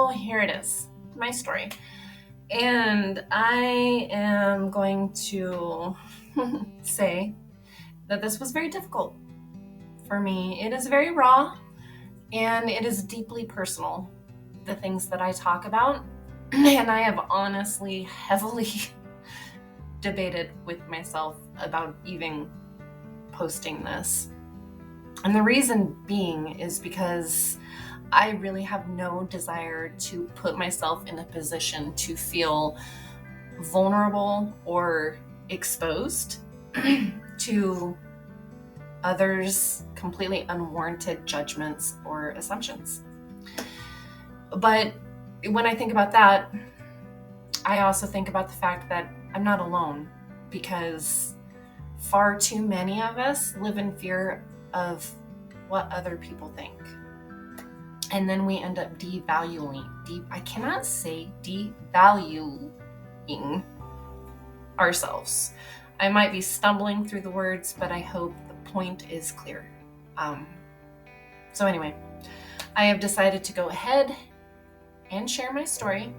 So here it is, my story. And I am going to say that this was very difficult for me. It is very raw and it is deeply personal, the things that I talk about. And I have honestly heavily debated with myself about even posting this. And the reason being is because I really have no desire to put myself in a position to feel vulnerable or exposed to others' completely unwarranted judgments or assumptions. But when I think about that, I also think about the fact that I'm not alone, because far too many of us live in fear of what other people think. And then we end up devaluing ourselves. I might be stumbling through the words, but I hope the point is clear. So anyway, I have decided to go ahead and share my story,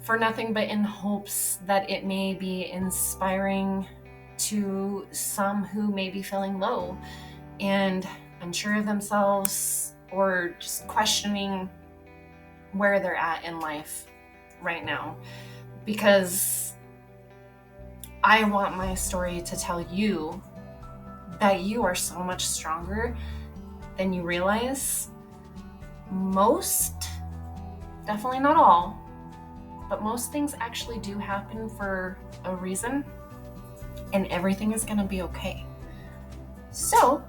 for nothing but in hopes that it may be inspiring to some who may be feeling low and unsure of themselves, or just questioning where they're at in life right now. Because I want my story to tell you that you are so much stronger than you realize. Most, definitely not all, but most things actually do happen for a reason, and everything is gonna be okay. So,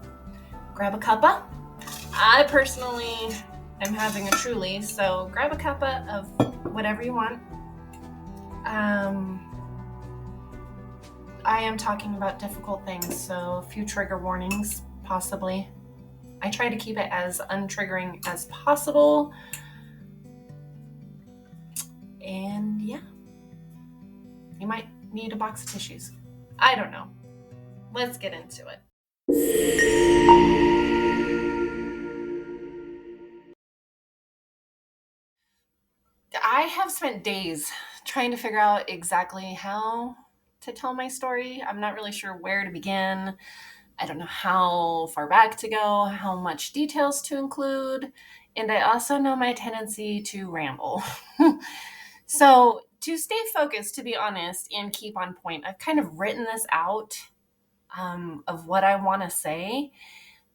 grab a cuppa. I personally am having a Truly, so grab a cuppa of whatever you want. I am talking about difficult things, so a few trigger warnings, possibly. I try to keep it as untriggering as possible. And yeah, you might need a box of tissues. I don't know. Let's get into it. I have spent days trying to figure out exactly how to tell my story. I'm not really sure where to begin. I don't know how far back to go, how much details to include, and I also know my tendency to ramble. So, to stay focused, to be honest, and keep on point, I've kind of written this out of what I want to say,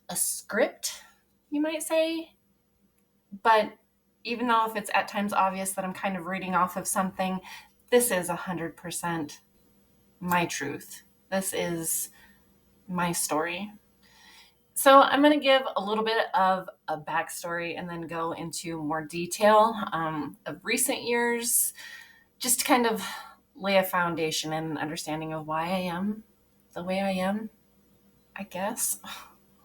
a script, you might say. But even though if it's at times obvious that I'm kind of reading off of something, this is 100% my truth. This is my story. So I'm going to give a little bit of a backstory and then go into more detail of recent years, just to kind of lay a foundation and an understanding of why I am the way I am, I guess.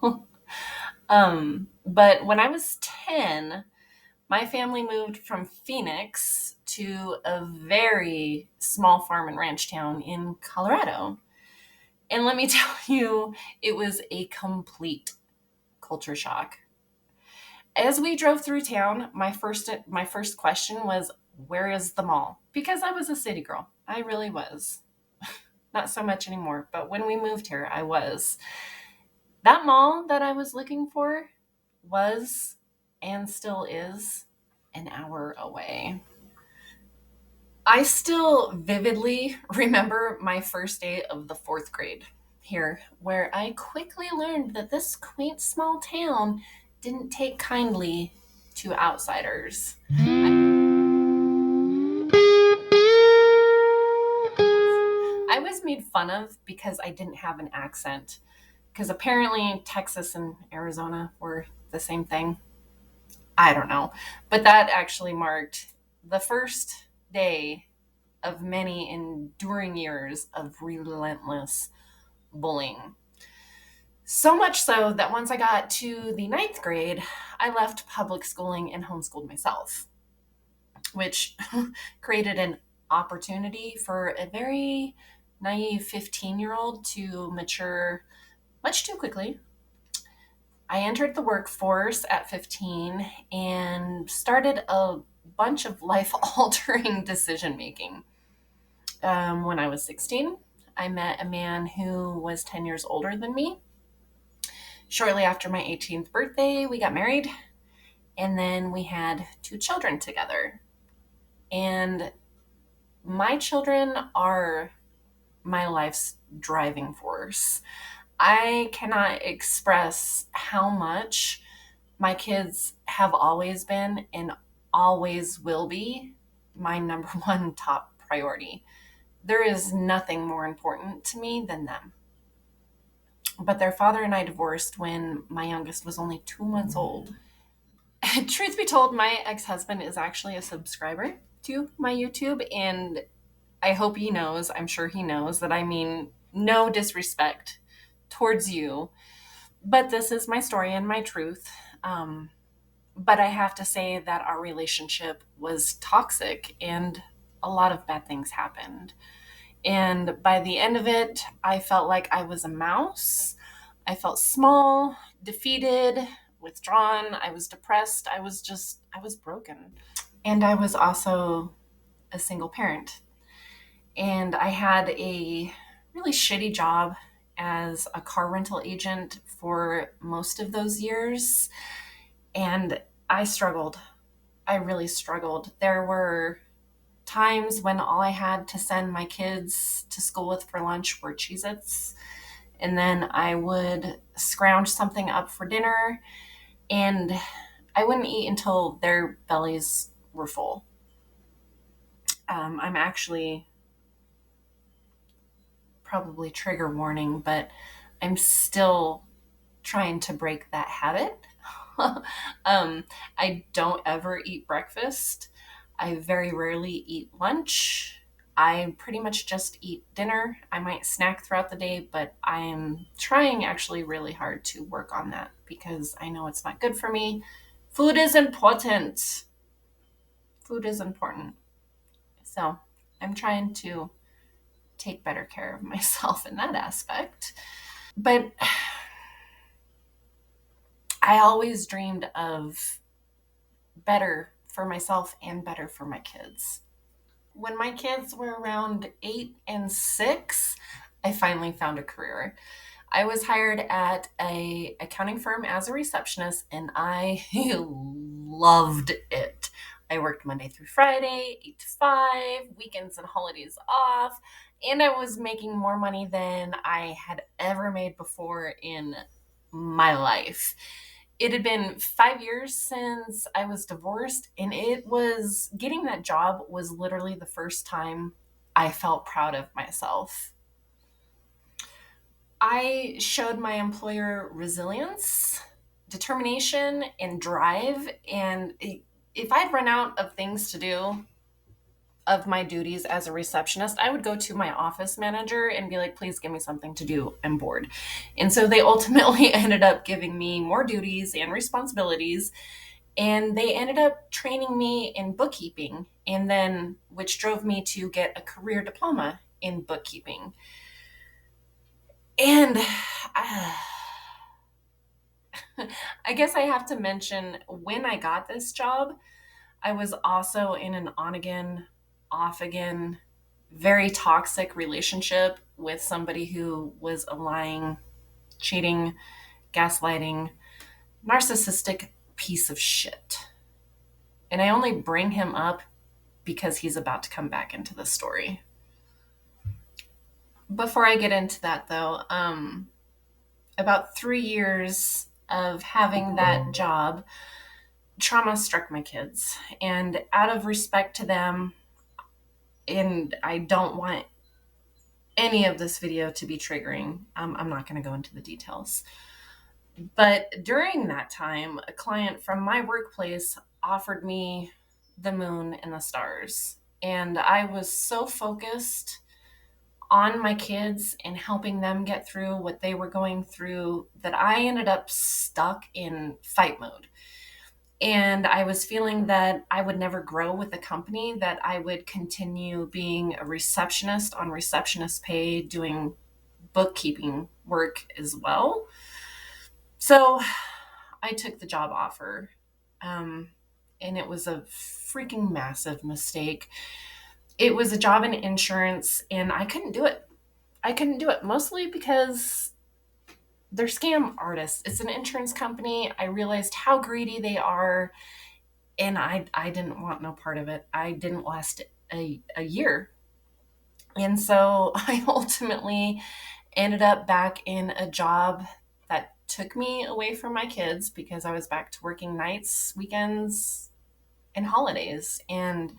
But when I was 10, my family moved from Phoenix to a very small farm and ranch town in Colorado. And let me tell you, it was a complete culture shock. As we drove through town, my first question was, where is the mall? Because I was a city girl. I really was. Not so much anymore, but when we moved here, I was. That mall that I was looking for was, and still is, an hour away. I still vividly remember my first day of the 4th grade here, where I quickly learned that this quaint small town didn't take kindly to outsiders. I was made fun of because I didn't have an accent, because apparently Texas and Arizona were the same thing. I don't know. But that actually marked the first day of many enduring years of relentless bullying. So much so that once I got to the 9th grade, I left public schooling and homeschooled myself, which created an opportunity for a very naive 15-year-old to mature much too quickly. I entered the workforce at 15 and started a bunch of life altering decision making. When I was 16, I met a man who was 10 years older than me. Shortly after my 18th birthday, we got married, and then we had 2 children together. And my children are my life's driving force. I cannot express how much my kids have always been and always will be my number one top priority. There is nothing more important to me than them. But their father and I divorced when my youngest was only 2 months old. Truth be told, my ex husband is actually a subscriber to my YouTube, and I hope he knows, I'm sure he knows, that I mean no disrespect towards you. But this is my story and my truth. But I have to say that our relationship was toxic and a lot of bad things happened. And by the end of it, I felt like I was a mouse. I felt small, defeated, withdrawn. I was depressed. I was broken. And I was also a single parent. And I had a really shitty job as a car rental agent for most of those years. And I struggled. I really struggled. There were times when all I had to send my kids to school with for lunch were Cheez Its. And then I would scrounge something up for dinner, and I wouldn't eat until their bellies were full. I'm actually probably trigger warning, but I'm still trying to break that habit. I don't ever eat breakfast. I very rarely eat lunch. I pretty much just eat dinner. I might snack throughout the day, but I'm trying actually really hard to work on that because I know it's not good for me. Food is important. Food is important. So I'm trying to take better care of myself in that aspect. But I always dreamed of better for myself and better for my kids. When my kids were around 8 and 6, I finally found a career. I was hired at a accounting firm as a receptionist, and I loved it. I worked Monday through Friday, 8 to 5, weekends and holidays off, and I was making more money than I had ever made before in my life. It had been 5 years since I was divorced, and it was getting that job was literally the first time I felt proud of myself. I showed my employer resilience, determination, and drive. And if I'd run out of things to do, of my duties as a receptionist, I would go to my office manager and be like, please give me something to do. I'm bored. And so they ultimately ended up giving me more duties and responsibilities. And they ended up training me in bookkeeping, and then which drove me to get a career diploma in bookkeeping. And I guess I have to mention when I got this job, I was also in an on again, off again, very toxic relationship with somebody who was a lying, cheating, gaslighting, narcissistic piece of shit. And I only bring him up because he's about to come back into the story. Before I get into that, though, about 3 years of having that job, trauma struck my kids. And out of respect to them, and I don't want any of this video to be triggering, I'm not going to go into the details. But during that time, a client from my workplace offered me the moon and the stars. And I was so focused on my kids and helping them get through what they were going through that I ended up stuck in fight mode. And I was feeling that I would never grow with the company, that I would continue being a receptionist on receptionist pay, doing bookkeeping work as well. So I took the job offer. Um, and it was a freaking massive mistake. It was a job in insurance, and I couldn't do it. I couldn't do it, mostly because they're scam artists. It's an insurance company. I realized how greedy they are, and I didn't want no part of it. I didn't last a year. And so I ultimately ended up back in a job that took me away from my kids because I was back to working nights, weekends, and holidays. And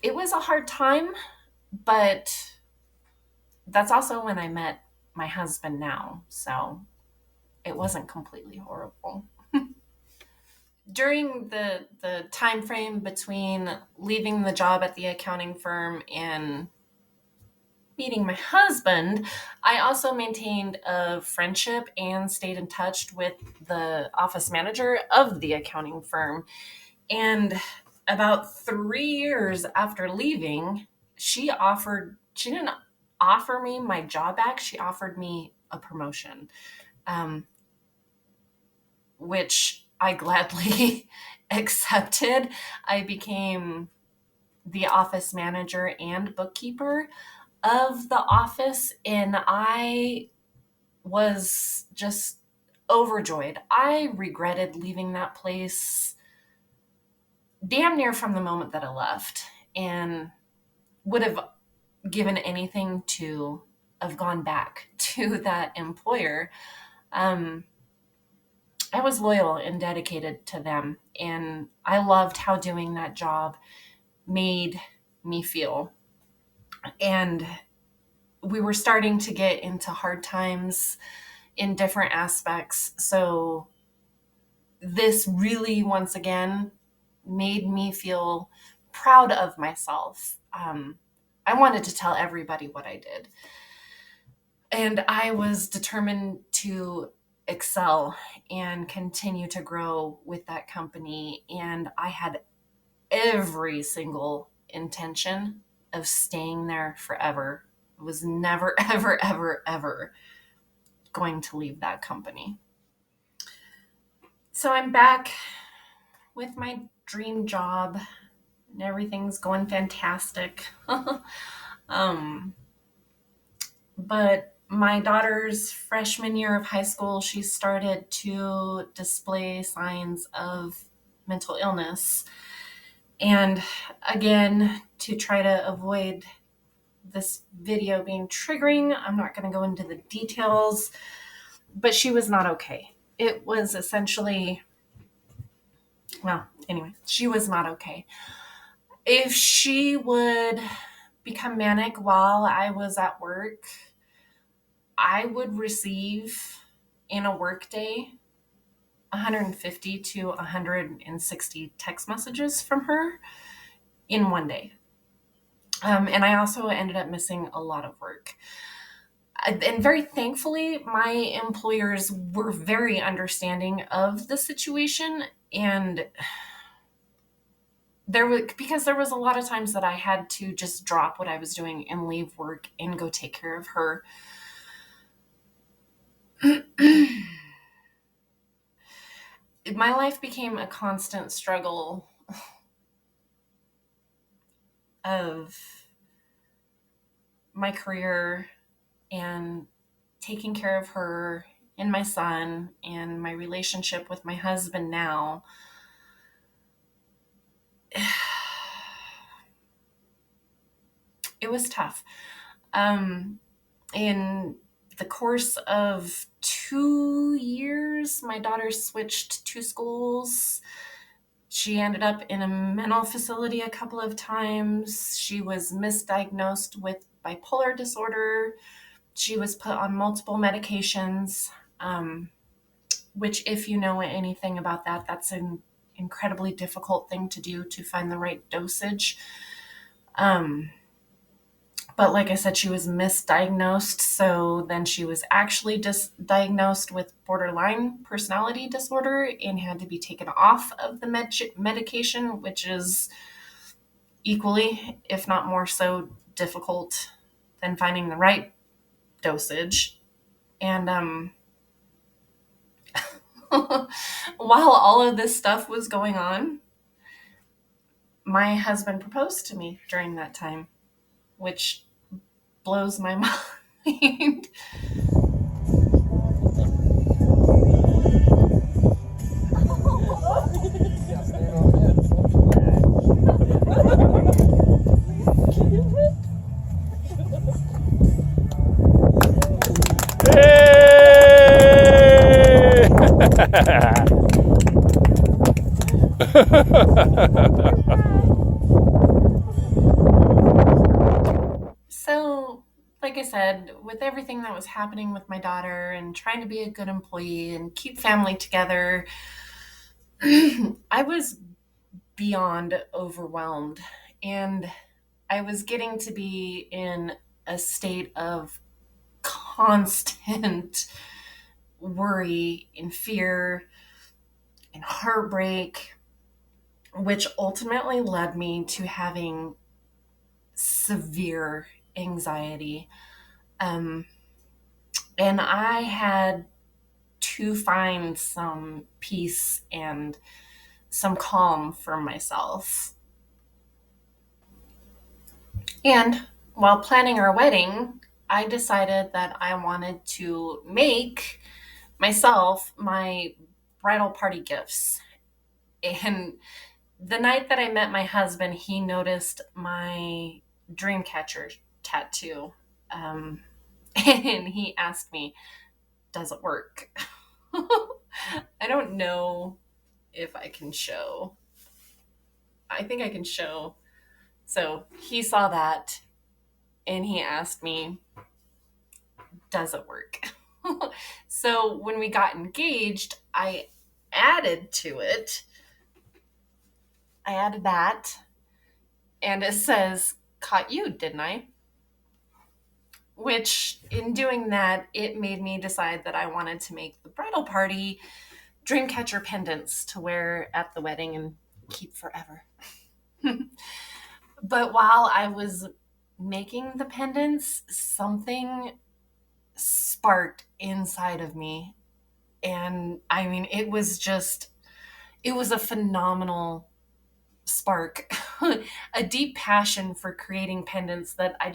it was a hard time, but that's also when I met my husband now. So it wasn't completely horrible. During the time frame between leaving the job at the accounting firm and meeting my husband, I also maintained a friendship and stayed in touch with the office manager of the accounting firm. And about 3 years after leaving, she didn't offer me my job back, she offered me a promotion, um, which I gladly accepted. I became the office manager and bookkeeper of the office, and I was just overjoyed. I regretted leaving that place damn near from the moment that I left, and would have given anything to have gone back to that employer. Um, I was loyal and dedicated to them, and I loved how doing that job made me feel. And we were starting to get into hard times in different aspects. So this really, once again, made me feel proud of myself. I wanted to tell everybody what I did. And I was determined to excel and continue to grow with that company. And I had every single intention of staying there forever. I was never, ever, ever, ever going to leave that company. So I'm back with my dream job, and everything's going fantastic. um, but my daughter's freshman year of high school, she started to display signs of mental illness. And again, to try to avoid this video being triggering, I'm not going to go into the details, but she was not okay. It was essentially, well, anyway, she was not okay. If she would become manic while I was at work, I would receive in a workday 150 to 160 text messages from her in one day. And I also ended up missing a lot of work. And very thankfully, my employers were very understanding of the situation. And because there was a lot of times that I had to just drop what I was doing and leave work and go take care of her. My life became a constant struggle of my career and taking care of her and my son and my relationship with my husband now. It was tough. In the course of 2 years, my daughter switched to schools. She ended up in a mental facility a couple of times. She was misdiagnosed with bipolar disorder. She was put on multiple medications, which, if you know anything about that, that's an incredibly difficult thing to do, to find the right dosage. But like I said, she was misdiagnosed. So then she was actually diagnosed with borderline personality disorder and had to be taken off of the medication, which is equally, if not more so, difficult than finding the right dosage. And while all of this stuff was going on, my husband proposed to me during that time, which blows my mind. So, like I said, with everything that was happening with my daughter and trying to be a good employee and keep family together, I was beyond overwhelmed. And I was getting to be in a state of constant worry and fear and heartbreak, which ultimately led me to having severe anxiety. Um, and I had to find some peace and some calm for myself. And while planning our wedding, I decided that I wanted to make myself my bridal party gifts. And the night that I met my husband, he noticed my dream catcher tattoo. Um, and he asked me, does it work? I don't know if I can show. I think I can show. So he saw that and he asked me, does it work? So when we got engaged, added to it, I added that, and it says, caught you, didn't I? Which, in doing that, it made me decide that I wanted to make the bridal party dreamcatcher pendants to wear at the wedding and keep forever. But while I was making the pendants, something sparked inside of me. And I mean, it was a phenomenal spark, a deep passion for creating pendants that I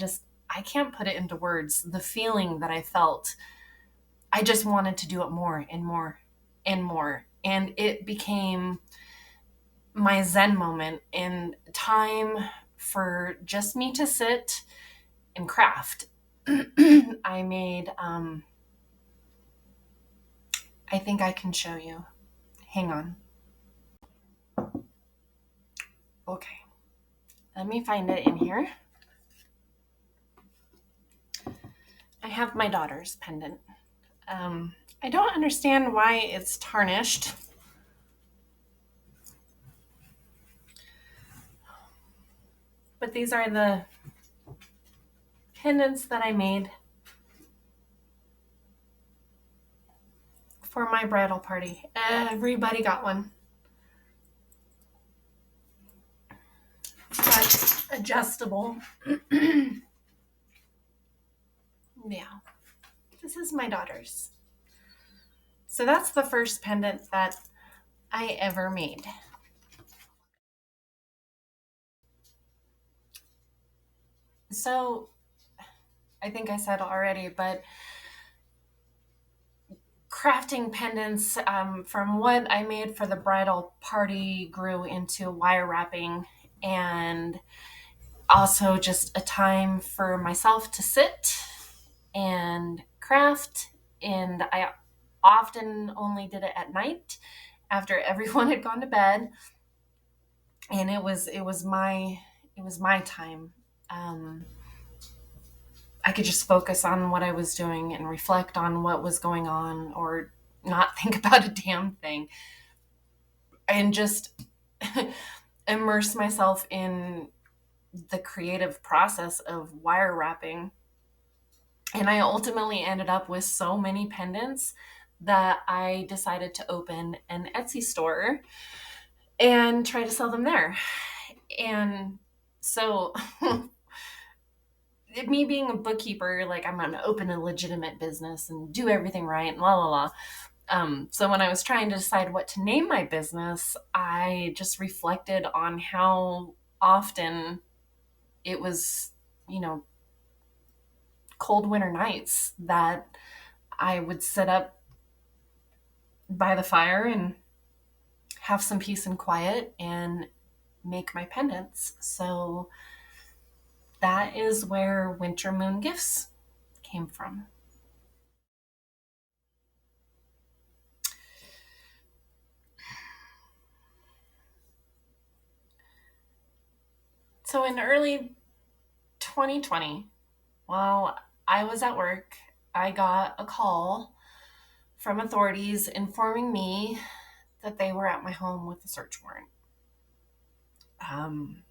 can't put it into words. The feeling that I felt, I just wanted to do it more and more and more. And it became my Zen moment and time for just me to sit and craft. I made, I think I can show you. Hang on. Okay. Let me find it in here. I have my daughter's pendant. I don't understand why it's tarnished. But these are the pendants that I made for my bridal party. Everybody got one. But adjustable. Yeah. This is my daughter's. So that's the first pendant that I ever made. So I think I said already, but crafting pendants from what I made for the bridal party grew into wire wrapping and also just a time for myself to sit and craft. And I often only did it at night after everyone had gone to bed. And it was my time. Um, I could just focus on what I was doing and reflect on what was going on or not think about a damn thing and just immerse myself in the creative process of wire wrapping. And I ultimately ended up with so many pendants that I decided to open an Etsy store and try to sell them there. And so me being a bookkeeper, like I'm gonna open a legitimate business and do everything right and la la la. So when I was trying to decide what to name my business, I just reflected on how often it was, you know, cold winter nights that I would sit up by the fire and have some peace and quiet and make my pendants. So that is where Winter Moon Gifts came from. So in early 2020, while I was at work, I got a call from authorities informing me that they were at my home with a search warrant. Um,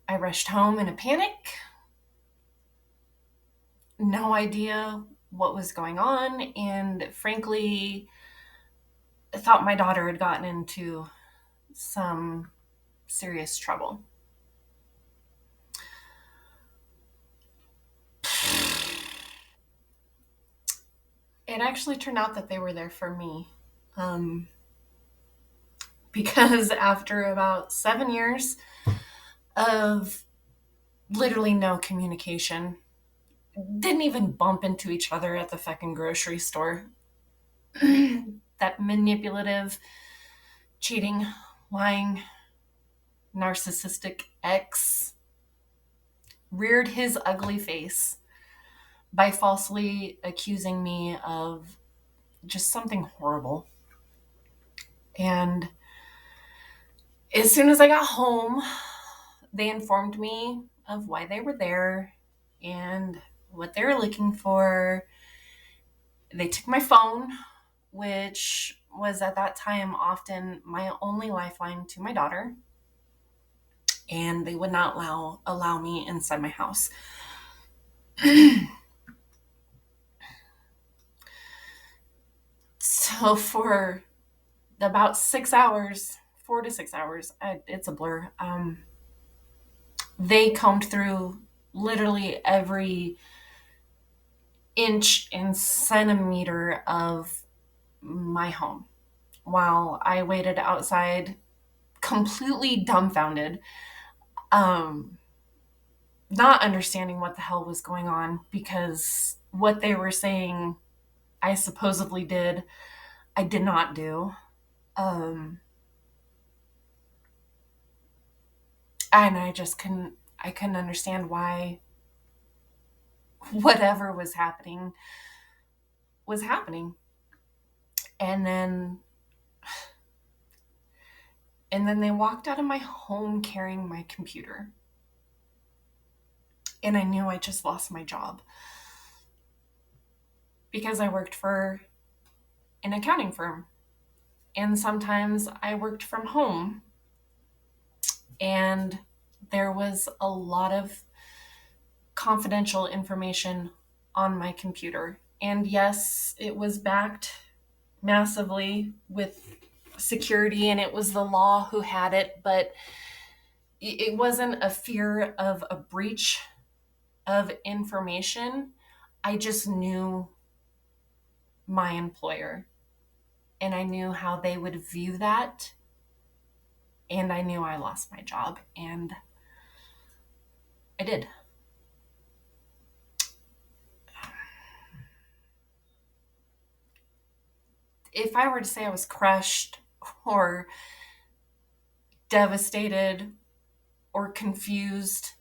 I rushed home in a panic, no idea what was going on, and frankly, I thought my daughter had gotten into some serious trouble. It actually turned out that they were there for me. Um, because after about 7 years of literally no communication, didn't even bump into each other at the fucking grocery store. That manipulative, cheating, lying, narcissistic ex reared his ugly face by falsely accusing me of just something horrible. And as soon as I got home, they informed me of why they were there and what they were looking for. They took my phone, which was at that time often my only lifeline to my daughter, and they would not allow me inside my house. So for about 6 hours, 4 to 6 hours, it's a blur. They combed through literally every inch and centimeter of my home while I waited outside completely dumbfounded, um, not understanding what the hell was going on because what they were saying I supposedly did, I did not do. Um, and I couldn't understand why whatever was happening. And then they walked out of my home carrying my computer. And I knew I just lost my job because I worked for an accounting firm. And sometimes I worked from home. And there was a lot of confidential information on my computer. And yes, it was backed massively with security and it was the law who had it, but it wasn't a fear of a breach of information. I just knew my employer and I knew how they would view that. And I knew I lost my job and I did. If I were to say I was crushed or devastated or confused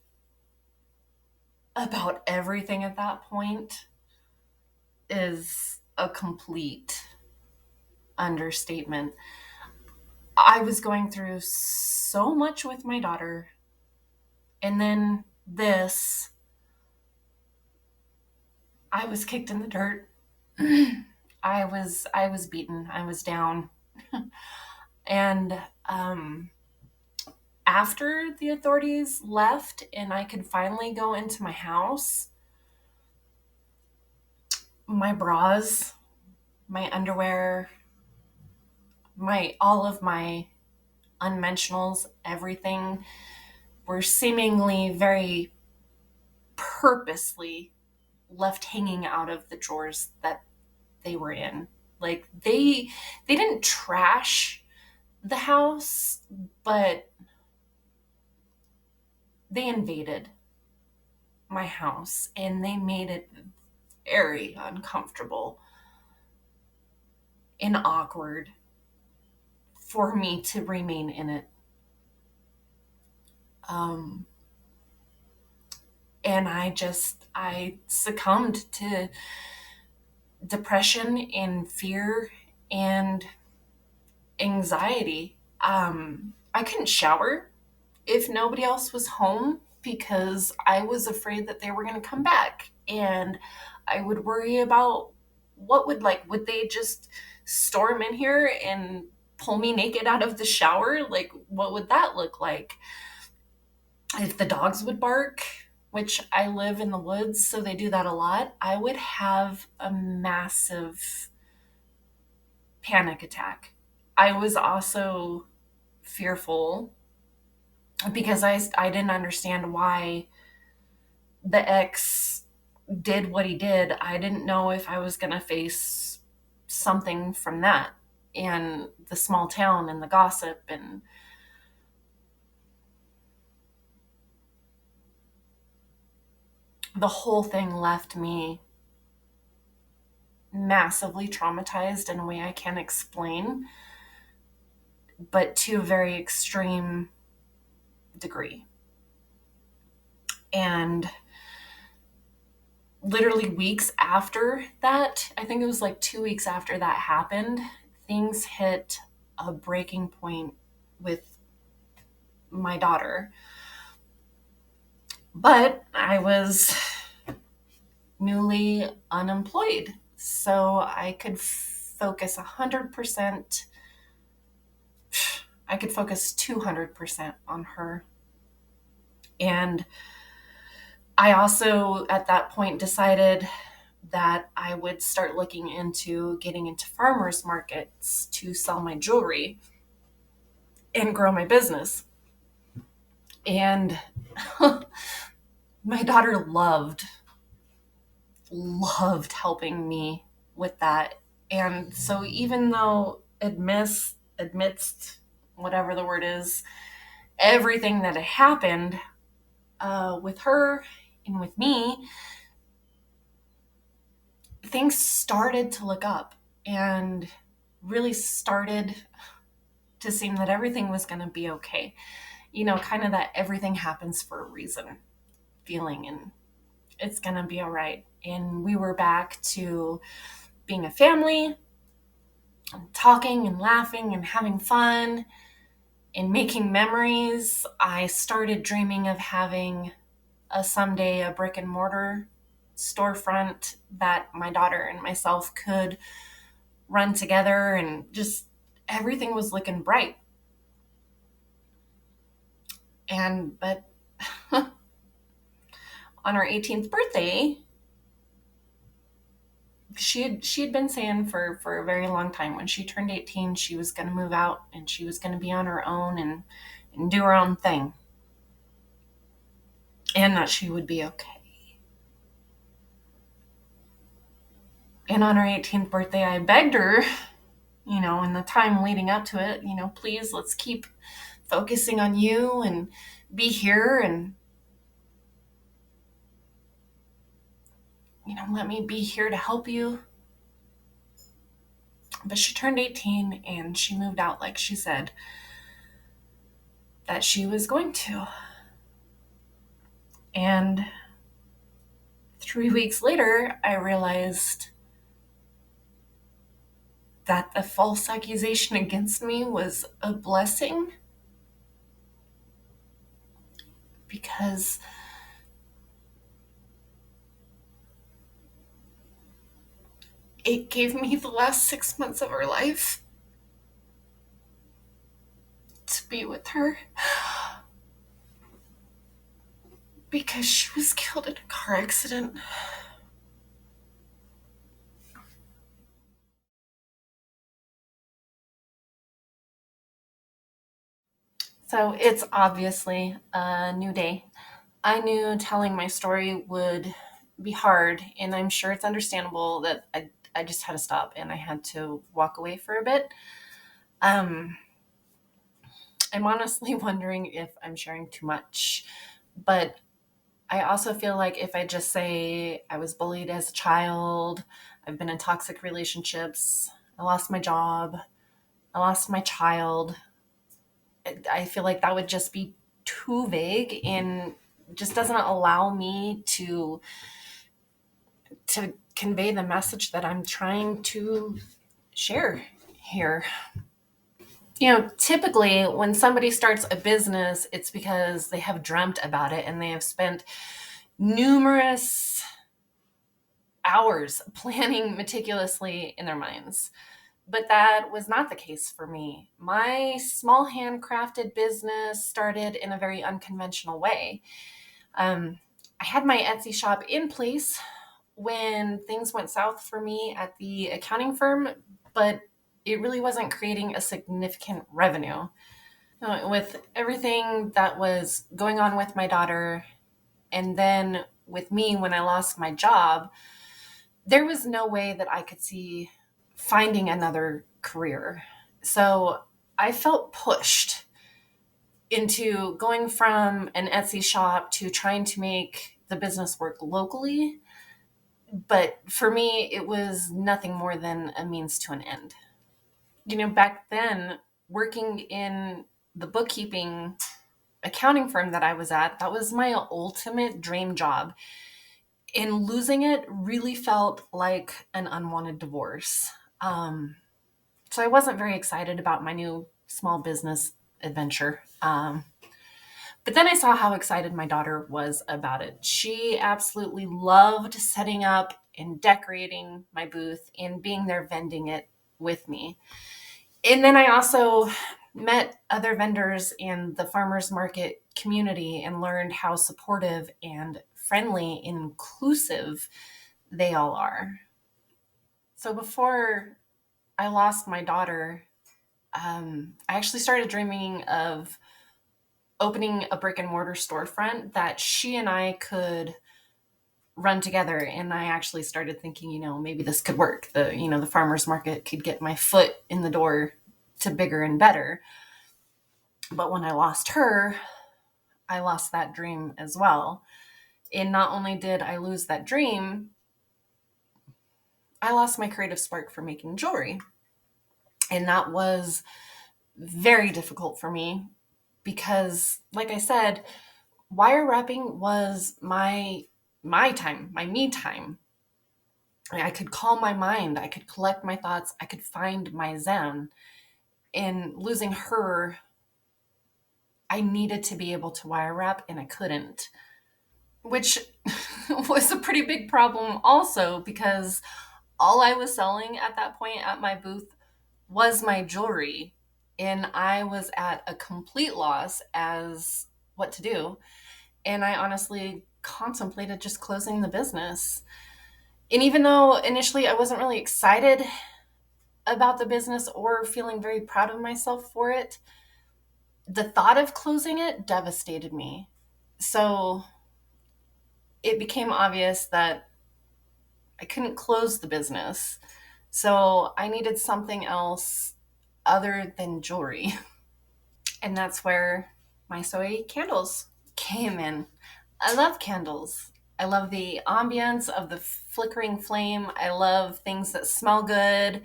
about everything at that point is a complete understatement. I was going through so much with my daughter, and then this, I was kicked in the dirt. I was beaten. I was down. And after the authorities left and I could finally go into my house, my bras, my underwear, my all of my unmentionables, everything were seemingly very purposely left hanging out of the drawers that they were in. Like they didn't trash the house, but they invaded my house and they made it very uncomfortable and awkward for me to remain in it. Um, and I succumbed to depression and fear and anxiety. I couldn't shower if nobody else was home because I was afraid that they were going to come back. And I would worry about would they just storm in here and pull me naked out of the shower? Like, what would that look like? If the dogs would bark, which I live in the woods, so they do that a lot, I would have a massive panic attack. I was also fearful because I didn't understand why the ex did what he did. I didn't know if I was going to face something from that and the small town and the gossip, and the whole thing left me massively traumatized in a way I can't explain, but to a very extreme degree. And literally weeks after that, I think it was like 2 weeks after that happened, things hit a breaking point with my daughter. But I was newly unemployed, so I could focus 100%. I could focus 200% on her. And I also, at that point, decided that I would start looking into getting into farmers markets to sell my jewelry and grow my business. And my daughter loved helping me with that. And so even though admits whatever the word is, everything that had happened with her and with me, things started to look up and really started to seem that everything was going to be okay. You know, kind of that everything happens for a reason feeling, and it's going to be all right. And we were back to being a family, and talking and laughing and having fun and making memories. I started dreaming of having someday a brick and mortar storefront that my daughter and myself could run together, and just everything was looking bright. But on her 18th birthday, she had been saying for a very long time, when she turned 18, she was going to move out and she was going to be on her own and do her own thing, and that she would be okay. And on her 18th birthday, I begged her, in the time leading up to it, please, let's keep focusing on you and be here, and let me be here to help you. But she turned 18 and she moved out like she said that she was going to. And 3 weeks later, I realized that the false accusation against me was a blessing, because it gave me the last 6 months of her life to be with her, because she was killed in a car accident. So it's obviously a new day. I knew telling my story would be hard, and I'm sure it's understandable that I just had to stop and I had to walk away for a bit. Um, I'm honestly wondering if I'm sharing too much, But I also feel like if I just say I was bullied as a child, I've been in toxic relationships, I lost my job, I lost my child, I feel like that would just be too vague and just doesn't allow me to convey the message that I'm trying to share here. Typically when somebody starts a business, it's because they have dreamt about it and they have spent numerous hours planning meticulously in their minds. But that was not the case for me. My small handcrafted business started in a very unconventional way. Um, I had my Etsy shop in place when things went south for me at the accounting firm, but it really wasn't creating a significant revenue. With everything that was going on with my daughter, and then with me when I lost my job, there was no way that I could see finding another career. So I felt pushed into going from an Etsy shop to trying to make the business work locally. But for me, it was nothing more than a means to an end. Back then, working in the bookkeeping accounting firm that I was at, that was my ultimate dream job. And losing it really felt like an unwanted divorce. So I wasn't very excited about my new small business adventure. But then I saw how excited my daughter was about it. She absolutely loved setting up and decorating my booth and being there vending it with me. And then I also met other vendors in the farmers market community and learned how supportive and friendly and inclusive they all are. So before I lost my daughter, I actually started dreaming of opening a brick and mortar storefront that she and I could run together. And I actually started thinking, maybe this could work. The farmers market could get my foot in the door to bigger and better. But when I lost her, I lost that dream as well. And not only did I lose that dream, I lost my creative spark for making jewelry. And that was very difficult for me because, like I said, wire wrapping was my time, my me time. I could calm my mind, I could collect my thoughts, I could find my zen. And losing her, I needed to be able to wire wrap and I couldn't, which was a pretty big problem also because all I was selling at that point at my booth was my jewelry. And I was at a complete loss as what to do. And I honestly contemplated just closing the business. And even though initially I wasn't really excited about the business or feeling very proud of myself for it, the thought of closing it devastated me. So it became obvious that I couldn't close the business. So I needed something else other than jewelry. And that's where my soy candles came in. I love candles. I love the ambience of the flickering flame. I love things that smell good.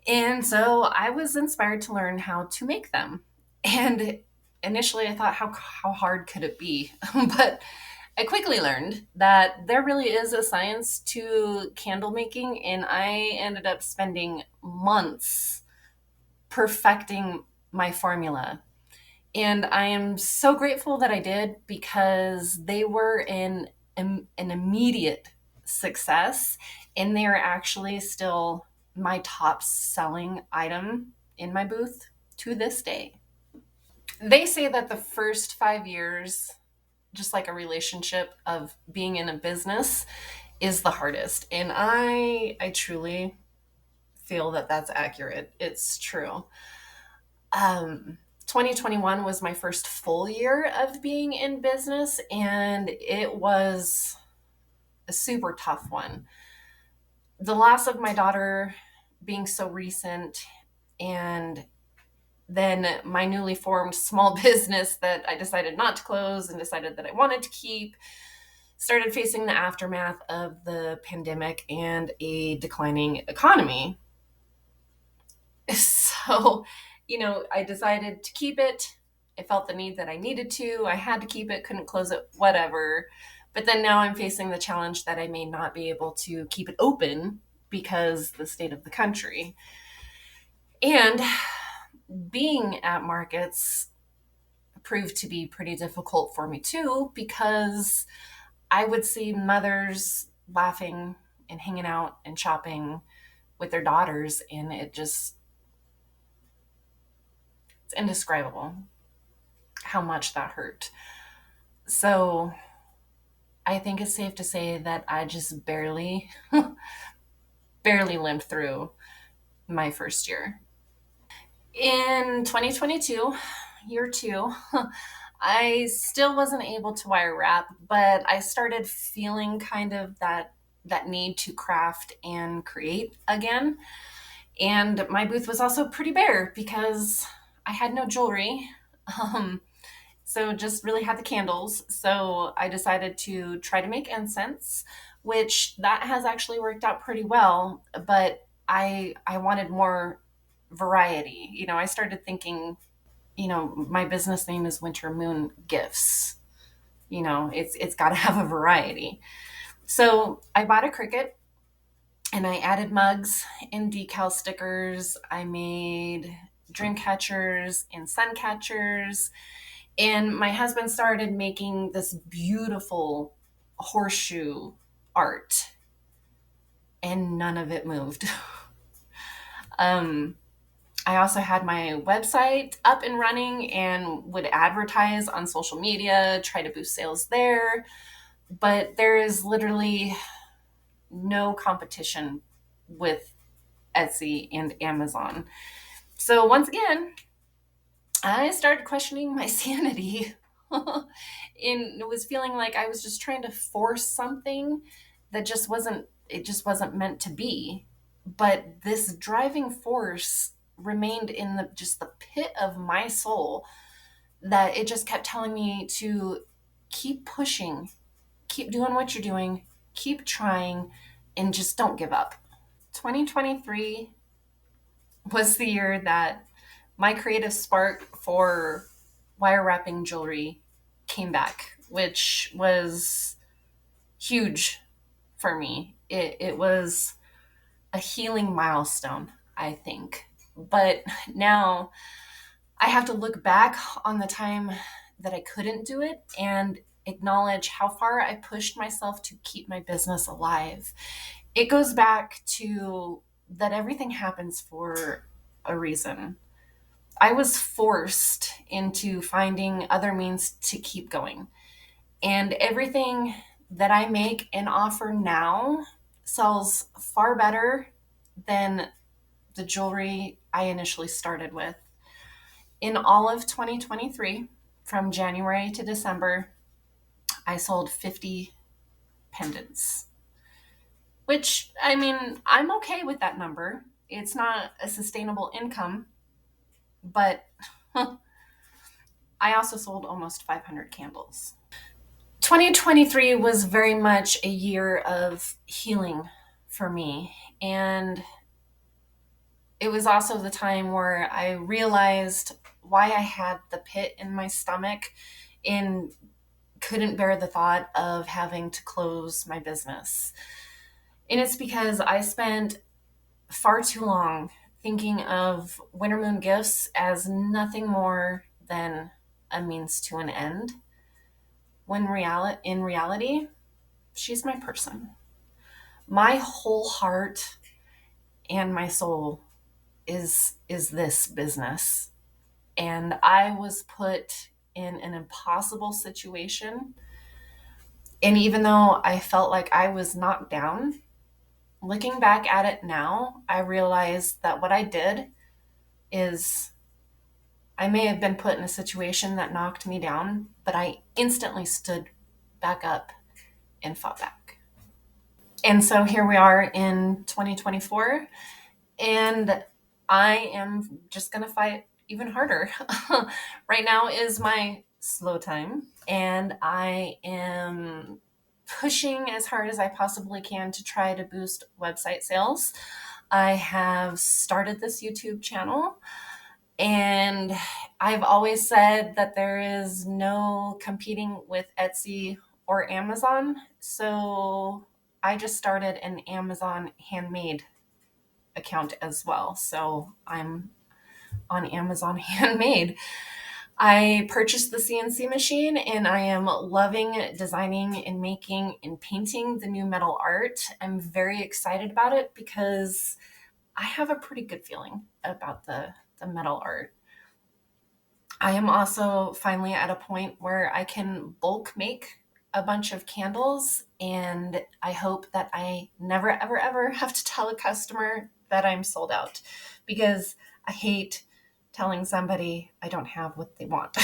And so I was inspired to learn how to make them. And initially I thought, how hard could it be? But I quickly learned that there really is a science to candle making, and I ended up spending months perfecting my formula. And I am so grateful that I did because they were an immediate success, and they are actually still my top selling item in my booth to this day. They say that the first 5 years, just like a relationship of being in a business, is the hardest. And I truly feel that that's accurate. It's true. 2021 was my first full year of being in business, and it was a super tough one. The loss of my daughter being so recent and then my newly formed small business that I decided not to close and decided that I wanted to keep started facing the aftermath of the pandemic and a declining economy. So, I decided to keep it. I felt the need that I needed to. I had to keep it, couldn't close it, whatever. But then now I'm facing the challenge that I may not be able to keep it open because the state of the country. And being at markets proved to be pretty difficult for me too, because I would see mothers laughing and hanging out and shopping with their daughters, and it's indescribable how much that hurt. So I think it's safe to say that I just barely limped through my first year. In 2022, year two, I still wasn't able to wire wrap, but I started feeling kind of that need to craft and create again. And my booth was also pretty bare because I had no jewelry. Um, so just really had the candles. So I decided to try to make incense, which that has actually worked out pretty well, but I wanted more variety. I started thinking, my business name is Winter Moon Gifts. It's got to have a variety. So I bought a Cricut and I added mugs and decal stickers. I made dream catchers and sun catchers. And my husband started making this beautiful horseshoe art, and none of it moved. um, I also had my website up and running and would advertise on social media, try to boost sales there. But there is literally no competition with Etsy and Amazon. So once again, I started questioning my sanity. And it was feeling like I was just trying to force something that just wasn't meant to be. But this driving force remained in the just the pit of my soul, that it just kept telling me to keep pushing, keep doing what you're doing, keep trying, and just don't give up. 2023 was the year that my creative spark for wire wrapping jewelry came back, which was huge for me. It was a healing milestone, I think. But now I have to look back on the time that I couldn't do it and acknowledge how far I pushed myself to keep my business alive. It goes back to that everything happens for a reason. I was forced into finding other means to keep going. And everything that I make and offer now sells far better than the jewelry I initially started with. In all of 2023, from January to December, I sold 50 pendants, which, I mean, I'm okay with that number. It's not a sustainable income, but I also sold almost 500 candles. 2023 was very much a year of healing for me. And it was also the time where I realized why I had the pit in my stomach and couldn't bear the thought of having to close my business. And it's because I spent far too long thinking of Winter Moon Gifts as nothing more than a means to an end, when in reality, she's my person. My whole heart and my soul is this business. And I was put in an impossible situation. And even though I felt like I was knocked down, looking back at it now, I realized that what I did is I may have been put in a situation that knocked me down, but I instantly stood back up and fought back. And so here we are in 2024, and I am just going to fight even harder. Right now is my slow time, and I am pushing as hard as I possibly can to try to boost website sales. I have started this YouTube channel, and I've always said that there is no competing with Etsy or Amazon. So I just started an Amazon handmade account as well. So I'm on Amazon handmade. I purchased the CNC machine and I am loving designing and making and painting the new metal art. I'm very excited about it because I have a pretty good feeling about the metal art. I am also finally at a point where I can bulk make a bunch of candles, and I hope that I never, ever, ever have to tell a customer that I'm sold out because I hate telling somebody I don't have what they want.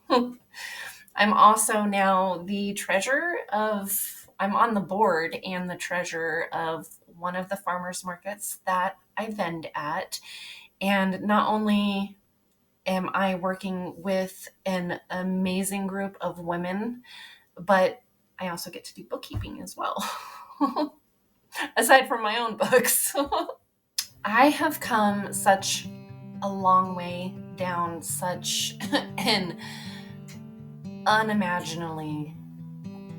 I'm also now the treasurer of, I'm on the board and the treasurer of one of the farmers markets that I vend at. And not only am I working with an amazing group of women, but I also get to do bookkeeping as well, aside from my own books. I have come such a long way down such an unimaginably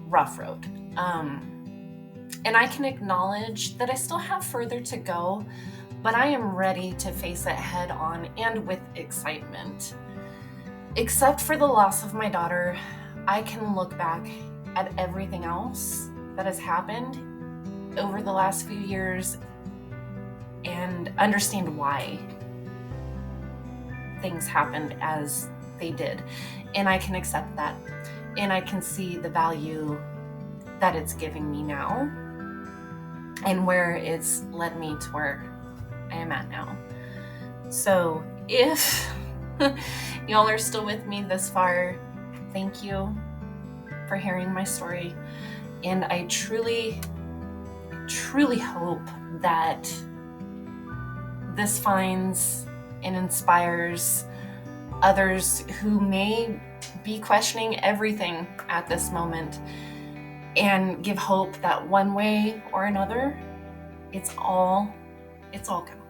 rough road. And I can acknowledge that I still have further to go, but I am ready to face it head on and with excitement. Except for the loss of my daughter, I can look back at everything else that has happened over the last few years and understand why things happened as they did. And I can accept that. And I can see the value that it's giving me now and where it's led me to where I am at now. So if y'all are still with me this far, thank you for hearing my story. And I truly, truly hope that this finds and inspires others who may be questioning everything at this moment and give hope that one way or another, it's all gonna